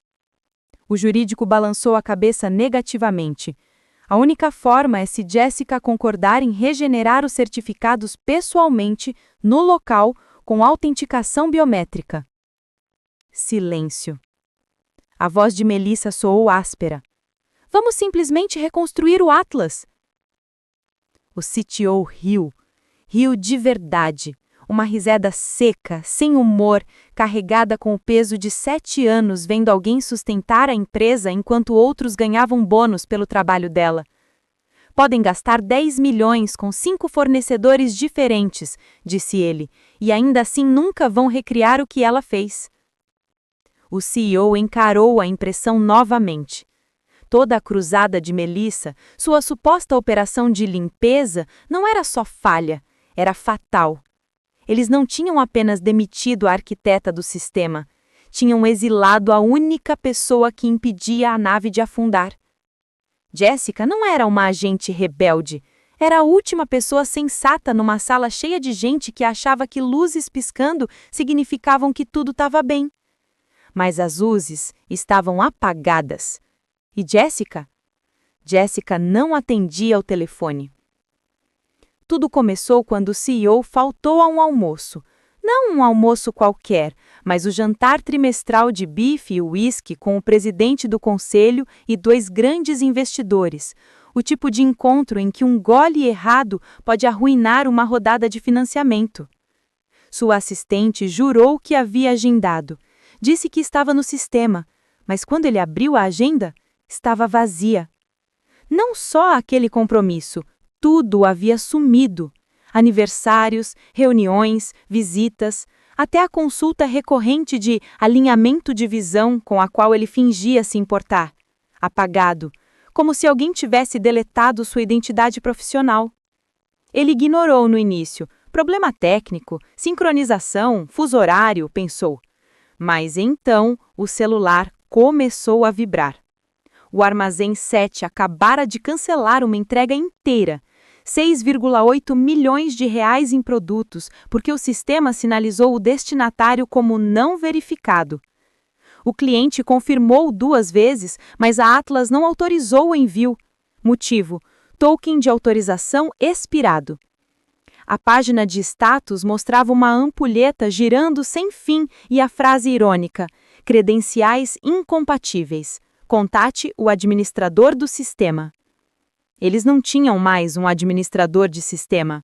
[SPEAKER 2] O jurídico balançou a cabeça negativamente. A única forma é se Jessica concordar em regenerar os certificados pessoalmente, no local, com autenticação biométrica. Silêncio. A voz de Melissa soou áspera. Vamos simplesmente reconstruir o Atlas. O CTO riu. Riu de verdade. Uma risada seca, sem humor, carregada com o peso de 7 anos vendo alguém sustentar a empresa enquanto outros ganhavam bônus pelo trabalho dela. Podem gastar 10 milhões com 5 fornecedores diferentes, disse ele, e ainda assim nunca vão recriar o que ela fez. O CEO encarou a impressão novamente. Toda a cruzada de Melissa, sua suposta operação de limpeza, não era só falha, era fatal. Eles não tinham apenas demitido a arquiteta do sistema, tinham exilado a única pessoa que impedia a nave de afundar. Jessica não era uma agente rebelde, era a última pessoa sensata numa sala cheia de gente que achava que luzes piscando significavam que tudo estava bem. Mas as luzes estavam apagadas. E Jessica? Jessica não atendia ao telefone. Tudo começou quando o CEO faltou a um almoço. Não um almoço qualquer, mas o jantar trimestral de bife e uísque com o presidente do conselho e 2 grandes investidores. O tipo de encontro em que um gole errado pode arruinar uma rodada de financiamento. Sua assistente jurou que havia agendado. Disse que estava no sistema, mas quando ele abriu a agenda, estava vazia. Não só aquele compromisso, tudo havia sumido. Aniversários, reuniões, visitas, até a consulta recorrente de alinhamento de visão com a qual ele fingia se importar. Apagado, como se alguém tivesse deletado sua identidade profissional. Ele ignorou no início. Problema técnico, sincronização, fuso horário, pensou. Mas então o celular começou a vibrar. O Armazém 7 acabara de cancelar uma entrega inteira, 6,8 milhões de reais em produtos, porque o sistema sinalizou o destinatário como não verificado. O cliente confirmou 2 vezes, mas a Atlas não autorizou o envio. Motivo: token de autorização expirado. A página de status mostrava uma ampulheta girando sem fim e a frase irônica: credenciais incompatíveis. Contate o administrador do sistema. Eles não tinham mais um administrador de sistema.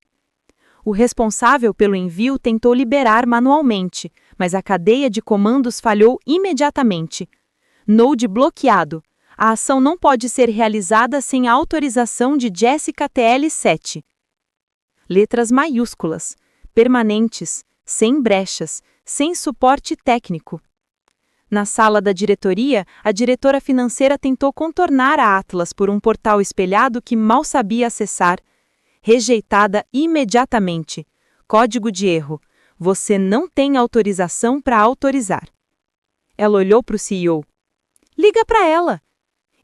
[SPEAKER 2] O responsável pelo envio tentou liberar manualmente, mas a cadeia de comandos falhou imediatamente. Node bloqueado. A ação não pode ser realizada sem a autorização de Jessica TL7. Letras maiúsculas, permanentes, sem brechas, sem suporte técnico. Na sala da diretoria, a diretora financeira tentou contornar a Atlas por um portal espelhado que mal sabia acessar. Rejeitada imediatamente. Código de erro. Você não tem autorização para autorizar. Ela olhou para o CEO. Liga para ela.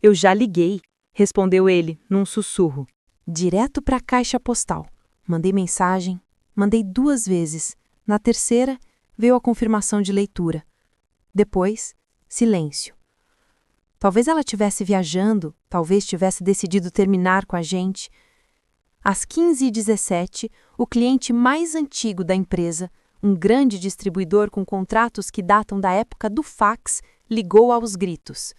[SPEAKER 2] Eu já liguei, respondeu ele, num sussurro. Direto para a caixa postal. Mandei mensagem, mandei 2 vezes. Na terceira, veio a confirmação de leitura. Depois, silêncio. Talvez ela estivesse viajando, talvez tivesse decidido terminar com a gente. Às 15h17, o cliente mais antigo da empresa, um grande distribuidor com contratos que datam da época do fax, ligou aos gritos.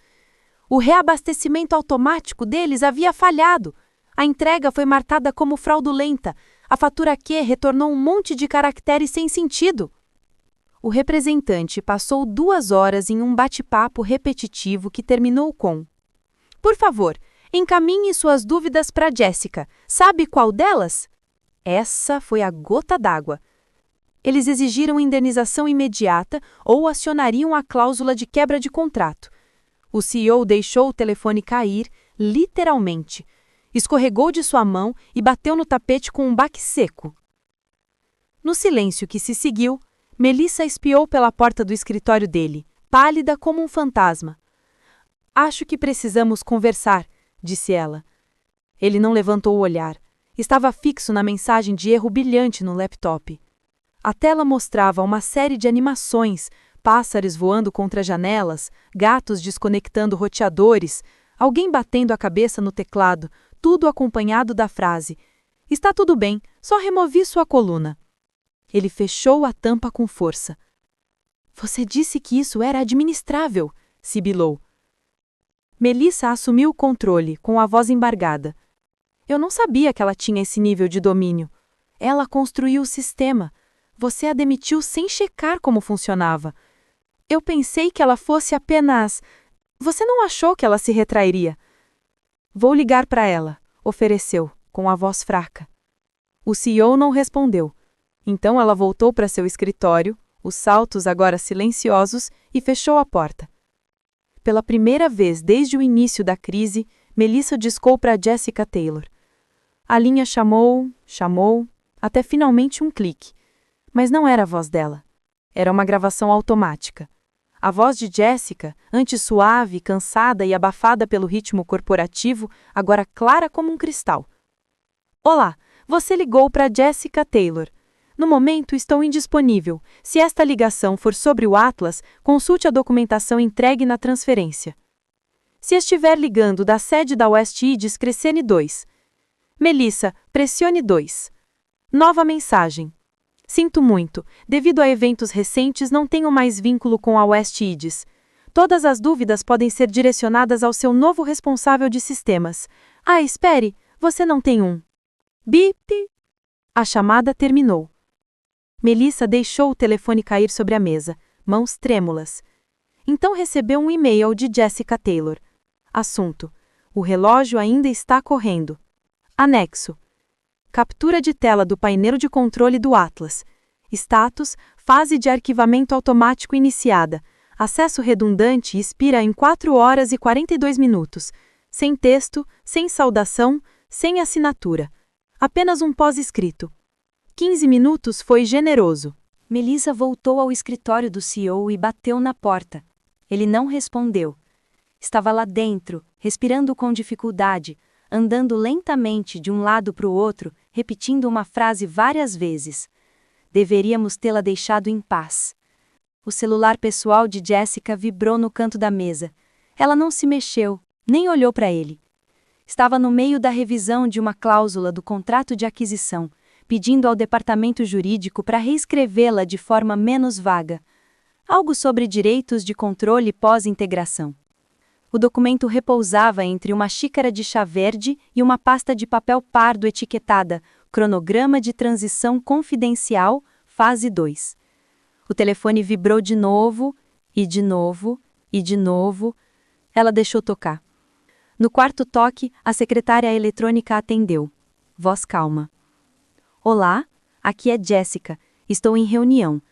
[SPEAKER 2] O reabastecimento automático deles havia falhado. A entrega foi marcada como fraudulenta. A fatura Q retornou um monte de caracteres sem sentido. O representante passou 2 horas em um bate-papo repetitivo que terminou com: Por favor, encaminhe suas dúvidas para Jessica. Sabe qual delas? Essa foi a gota d'água. Eles exigiram indenização imediata ou acionariam a cláusula de quebra de contrato. O CEO deixou o telefone cair, literalmente. Escorregou de sua mão e bateu no tapete com um baque seco. No silêncio que se seguiu, Melissa espiou pela porta do escritório dele, pálida como um fantasma. Acho que precisamos conversar, disse ela. Ele não levantou o olhar. Estava fixo na mensagem de erro brilhante no laptop. A tela mostrava uma série de animações, pássaros voando contra janelas, gatos desconectando roteadores, alguém batendo a cabeça no teclado, tudo acompanhado da frase: "Está tudo bem, só removi sua coluna." Ele fechou a tampa com força. "Você disse que isso era administrável", sibilou. Melissa assumiu o controle, com a voz embargada. "Eu não sabia que ela tinha esse nível de domínio. Ela construiu o sistema. Você a demitiu sem checar como funcionava. Eu pensei que ela fosse apenas... Você não achou que ela se retrairia?" "Vou ligar para ela", ofereceu, com a voz fraca. O CEO não respondeu. Então ela voltou para seu escritório, os saltos agora silenciosos, e fechou a porta. Pela primeira vez desde o início da crise, Melissa discou para Jessica Taylor. A linha chamou, até finalmente um clique. Mas não era a voz dela. Era uma gravação automática. A voz de Jessica, antes suave, cansada e abafada pelo ritmo corporativo, agora clara como um cristal. "Olá, você ligou para Jessica Taylor. No momento estou indisponível. Se esta ligação for sobre o Atlas, consulte a documentação entregue na transferência. Se estiver ligando da sede da West Edge, pressione 2. Melissa, pressione 2. Nova mensagem. Sinto muito, devido a eventos recentes não tenho mais vínculo com a West Edge. Todas as dúvidas podem ser direcionadas ao seu novo responsável de sistemas. Ah, espere, você não tem um." Bip! A chamada terminou. Melissa deixou o telefone cair sobre a mesa, mãos trêmulas. Então recebeu um e-mail de Jessica Taylor. Assunto: o relógio ainda está correndo. Anexo: captura de tela do painel de controle do Atlas. Status: fase de arquivamento automático iniciada. Acesso redundante expira em 4 horas e 42 minutos. Sem texto, sem saudação, sem assinatura. Apenas um pós-escrito. 15 minutos foi generoso.
[SPEAKER 1] Melissa voltou ao escritório do CEO e bateu na porta. Ele não respondeu. Estava lá dentro, respirando com dificuldade, andando lentamente de um lado para o outro, repetindo uma frase várias vezes. Deveríamos tê-la deixado em paz. O celular pessoal de Jessica vibrou no canto da mesa. Ela não se mexeu, nem olhou para ele. Estava no meio da revisão de uma cláusula do contrato de aquisição, pedindo ao departamento jurídico para reescrevê-la de forma menos vaga. Algo sobre direitos de controle pós-integração. O documento repousava entre uma xícara de chá verde e uma pasta de papel pardo etiquetada Cronograma de Transição Confidencial, Fase 2. O telefone vibrou de novo, e de novo, e de novo. Ela deixou tocar. No quarto toque, a secretária eletrônica atendeu. Voz calma. "Olá, aqui é Jessica. Estou em reunião.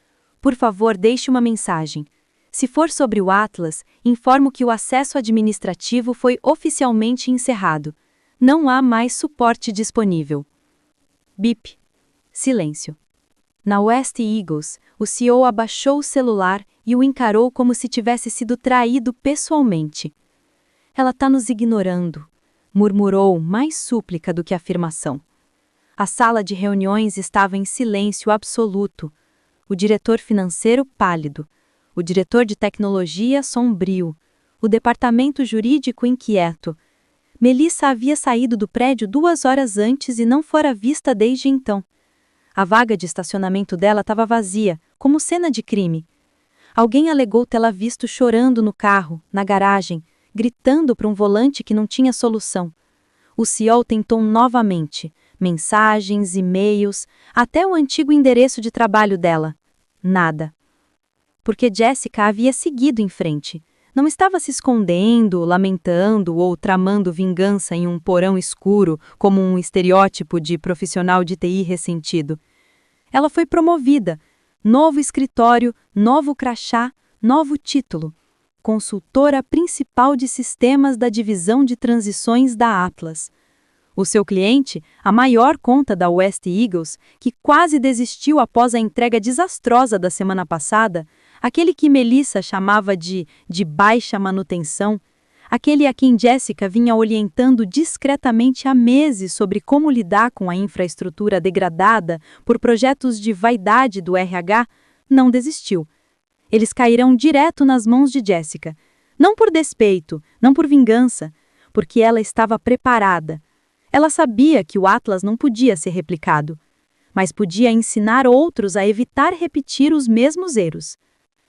[SPEAKER 1] Por favor, deixe uma mensagem. Se for sobre o Atlas, informo que o acesso administrativo foi oficialmente encerrado. Não há mais suporte disponível." Bip. Silêncio. Na West Eagles, o CEO abaixou o celular e o encarou como se tivesse sido traído pessoalmente. "Ela está nos ignorando", murmurou, mais súplica do que afirmação. A sala de reuniões estava em silêncio absoluto. O diretor financeiro pálido, o diretor de tecnologia sombrio, o departamento jurídico inquieto. Melissa havia saído do prédio 2 horas antes e não fora vista desde então. A vaga de estacionamento dela estava vazia, como cena de crime. Alguém alegou tê-la visto chorando no carro, na garagem, gritando para um volante que não tinha solução. O CEO tentou novamente. Mensagens, e-mails, até o antigo endereço de trabalho dela. Nada. Porque Jessica havia seguido em frente. Não estava se escondendo, lamentando ou tramando vingança em um porão escuro, como um estereótipo de profissional de TI ressentido. Ela foi promovida. Novo escritório, novo crachá, novo título. Consultora principal de sistemas da divisão de transições da Atlas. O seu cliente, a maior conta da West Eagles, que quase desistiu após a entrega desastrosa da semana passada, aquele que Melissa chamava de baixa manutenção, aquele a quem Jessica vinha orientando discretamente há meses sobre como lidar com a infraestrutura degradada por projetos de vaidade do RH, não desistiu.
[SPEAKER 2] Eles cairão direto nas mãos de Jessica. Não por despeito, não por vingança, porque ela estava preparada. Ela sabia que o Atlas não podia ser replicado, mas podia ensinar outros a evitar repetir os mesmos erros.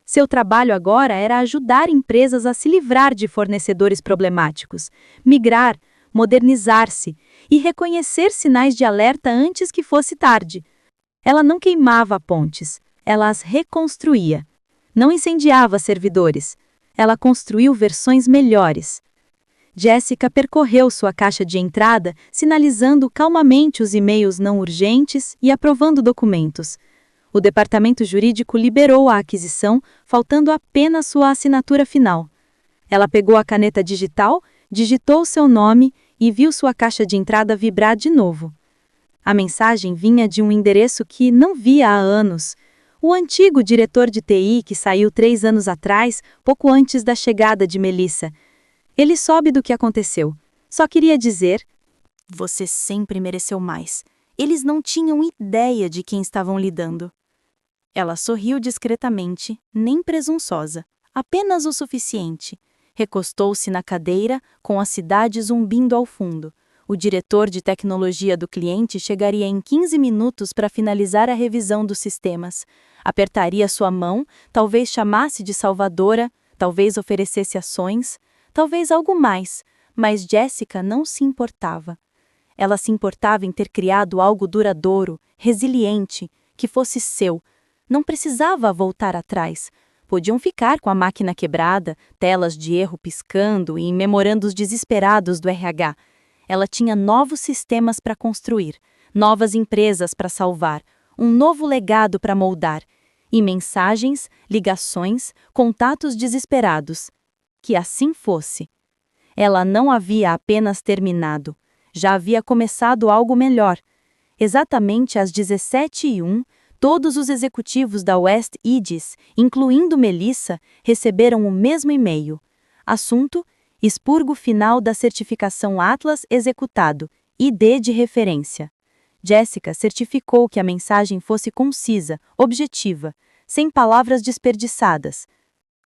[SPEAKER 2] Seu trabalho agora era ajudar empresas a se livrar de fornecedores problemáticos, migrar, modernizar-se e reconhecer sinais de alerta antes que fosse tarde. Ela não queimava pontes, ela as reconstruía. Não incendiava servidores, ela construiu versões melhores. Jessica percorreu sua caixa de entrada, sinalizando calmamente os e-mails não urgentes e aprovando documentos. O departamento jurídico liberou a aquisição, faltando apenas sua assinatura final. Ela pegou a caneta digital, digitou seu nome e viu sua caixa de entrada vibrar de novo. A mensagem vinha de um endereço que não via há anos. O antigo diretor de TI que saiu 3 anos atrás, pouco antes da chegada de Melissa. Ele soube do que aconteceu. Só queria dizer:
[SPEAKER 1] "Você sempre mereceu mais. Eles não tinham ideia de quem estavam lidando." Ela sorriu discretamente, nem presunçosa, apenas o suficiente. Recostou-se na cadeira, com a cidade zumbindo ao fundo. O diretor de tecnologia do cliente chegaria em 15 minutos para finalizar a revisão dos sistemas. Apertaria sua mão, talvez chamasse de salvadora, talvez oferecesse ações, talvez algo mais, mas Jessica não se importava. Ela se importava em ter criado algo duradouro, resiliente, que fosse seu. Não precisava voltar atrás. Podiam ficar com a máquina quebrada, telas de erro piscando e memorandos desesperados do RH. Ela tinha novos sistemas para construir, novas empresas para salvar, um novo legado para moldar, e mensagens, ligações, contatos desesperados. Que assim fosse. Ela não havia apenas terminado, já havia começado algo melhor. Exatamente às 17h01, todos os executivos da West Aegis, incluindo Melissa, receberam o mesmo e-mail. Assunto: expurgo final da certificação Atlas executado, ID de referência. Jessica certificou que a mensagem fosse concisa, objetiva, sem palavras desperdiçadas.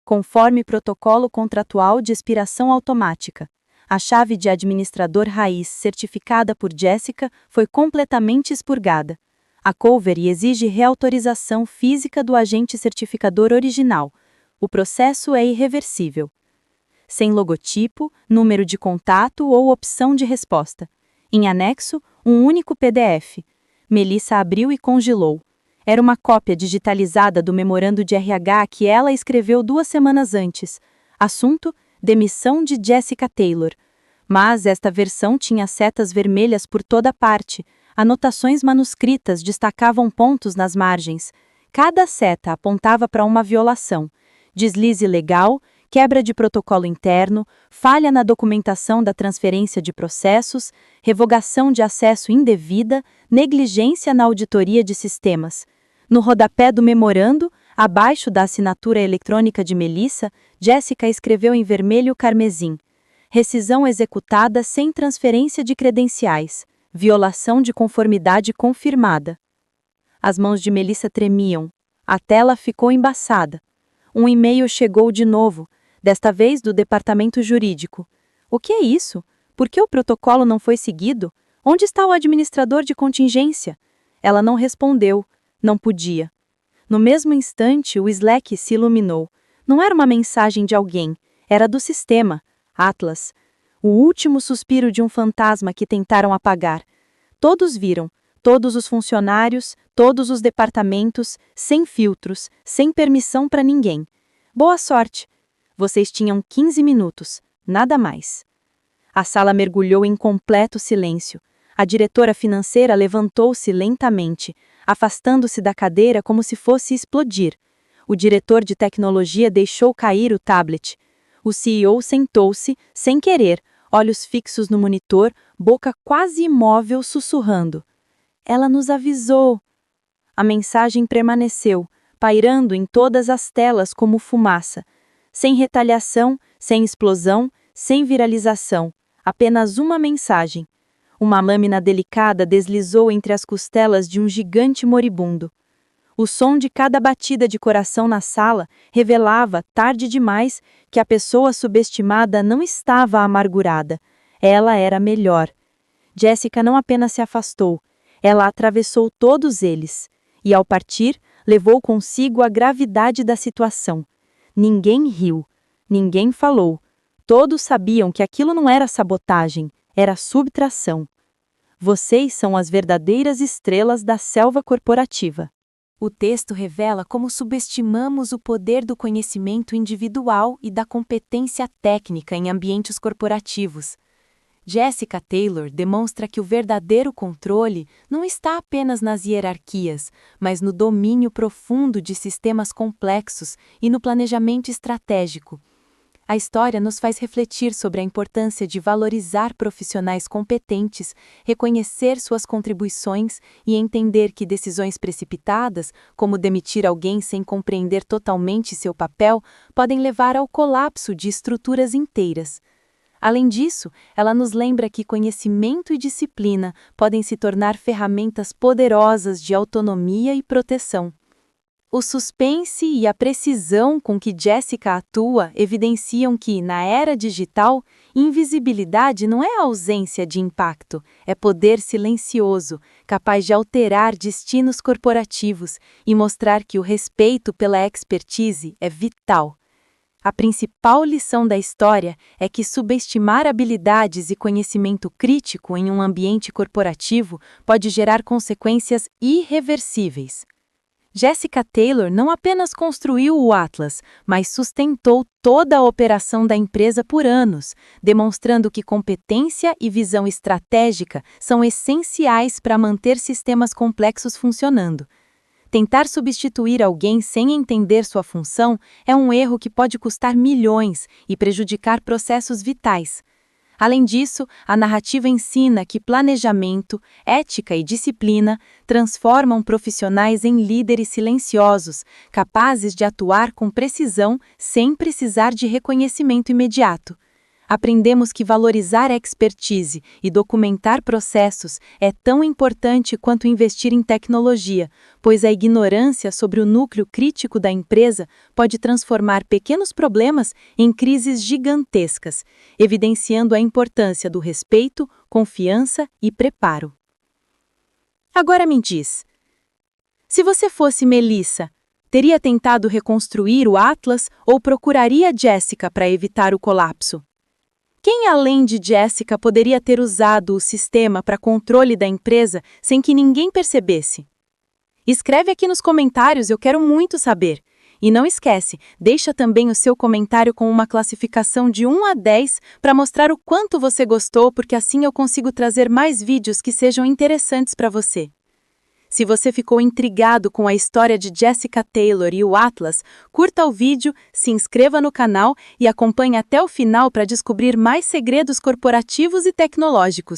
[SPEAKER 1] Conforme protocolo contratual de expiração automática, a chave de administrador raiz certificada por Jessica foi completamente expurgada. A Covery exige reautorização física do agente certificador original. O processo é irreversível. Sem logotipo, número de contato ou opção de resposta. Em anexo, um único PDF. Melissa abriu e congelou. Era uma cópia digitalizada do memorando de RH que ela escreveu 2 semanas antes. Assunto: demissão de Jessica Taylor. Mas esta versão tinha setas vermelhas por toda parte. Anotações manuscritas destacavam pontos nas margens. Cada seta apontava para uma violação. Deslize legal, quebra de protocolo interno, falha na documentação da transferência de processos, revogação de acesso indevida, negligência na auditoria de sistemas. No rodapé do memorando, abaixo da assinatura eletrônica de Melissa, Jessica escreveu em vermelho carmesim: rescisão executada sem transferência de credenciais. Violação de conformidade confirmada. As mãos de Melissa tremiam. A tela ficou embaçada. Um e-mail chegou de novo, desta vez do departamento jurídico. O que é isso? Por que o protocolo não foi seguido? Onde está o administrador de contingência? Ela não respondeu. Não podia. No mesmo instante, o Slack se iluminou. Não era uma mensagem de alguém, era do sistema, Atlas. O último suspiro de um fantasma que tentaram apagar. Todos viram, todos os funcionários, todos os departamentos, sem filtros, sem permissão para ninguém. Boa sorte! Vocês tinham 15 minutos, nada mais. A sala mergulhou em completo silêncio. A diretora financeira levantou-se lentamente, afastando-se da cadeira como se fosse explodir. O diretor de tecnologia deixou cair o tablet. O CEO sentou-se, sem querer, olhos fixos no monitor, boca quase imóvel, sussurrando. Ela nos avisou. A mensagem permaneceu, pairando em todas as telas como fumaça. Sem retaliação, sem explosão, sem viralização. Apenas uma mensagem. Uma lâmina delicada deslizou entre as costelas de um gigante moribundo.
[SPEAKER 2] O som de cada batida de coração na sala revelava, tarde demais, que a pessoa subestimada não estava amargurada. Ela era melhor. Jessica não apenas se afastou, ela atravessou todos eles. E, ao partir, levou consigo a gravidade da situação. Ninguém riu, ninguém falou. Todos sabiam que aquilo não era sabotagem, era subtração. Vocês são as verdadeiras estrelas da selva corporativa.
[SPEAKER 1] O texto revela como subestimamos o poder do conhecimento individual e da competência técnica em ambientes corporativos. Jessica Taylor demonstra que o verdadeiro controle não está apenas nas hierarquias, mas no domínio profundo de sistemas complexos e no planejamento estratégico. A história nos faz refletir sobre a importância de valorizar profissionais competentes, reconhecer suas contribuições e entender que decisões precipitadas, como demitir alguém sem compreender totalmente seu papel, podem levar ao colapso de estruturas inteiras. Além disso, ela nos lembra que conhecimento e disciplina podem se tornar ferramentas poderosas de autonomia e proteção. O suspense e a precisão com que Jessica atua evidenciam que, na era digital, invisibilidade não é ausência de impacto, é poder silencioso, capaz de alterar destinos corporativos e mostrar que o respeito pela expertise é vital. A principal lição da história é que subestimar habilidades e conhecimento crítico em um ambiente corporativo pode gerar consequências irreversíveis. Jessica Taylor não apenas construiu o Atlas, mas sustentou toda a operação da empresa por anos, demonstrando que competência e visão estratégica são essenciais para manter sistemas complexos funcionando. Tentar substituir alguém sem entender sua função é um erro que pode custar milhões e prejudicar processos vitais. Além disso, a narrativa ensina que planejamento, ética e disciplina transformam profissionais em líderes silenciosos, capazes de atuar com precisão sem precisar de reconhecimento imediato. Aprendemos que valorizar a expertise e documentar processos é tão importante quanto investir em tecnologia, pois a ignorância sobre o núcleo crítico da empresa pode transformar pequenos problemas em crises gigantescas, evidenciando a importância do respeito, confiança e preparo. Agora me diz, se você fosse Melissa, teria tentado reconstruir o Atlas ou procuraria Jessica para evitar o colapso? Quem além de Jessica poderia ter usado o sistema para controle da empresa sem que ninguém percebesse? Escreve aqui nos comentários, eu quero muito saber. E não esquece, deixa também o seu comentário com uma classificação de 1 a 10 para mostrar o quanto você gostou, porque assim eu consigo trazer mais vídeos que sejam interessantes para você. Se você ficou intrigado com a história de Jessica Taylor e o Atlas, curta o vídeo, se inscreva no canal e acompanhe até o final para descobrir mais segredos corporativos e tecnológicos.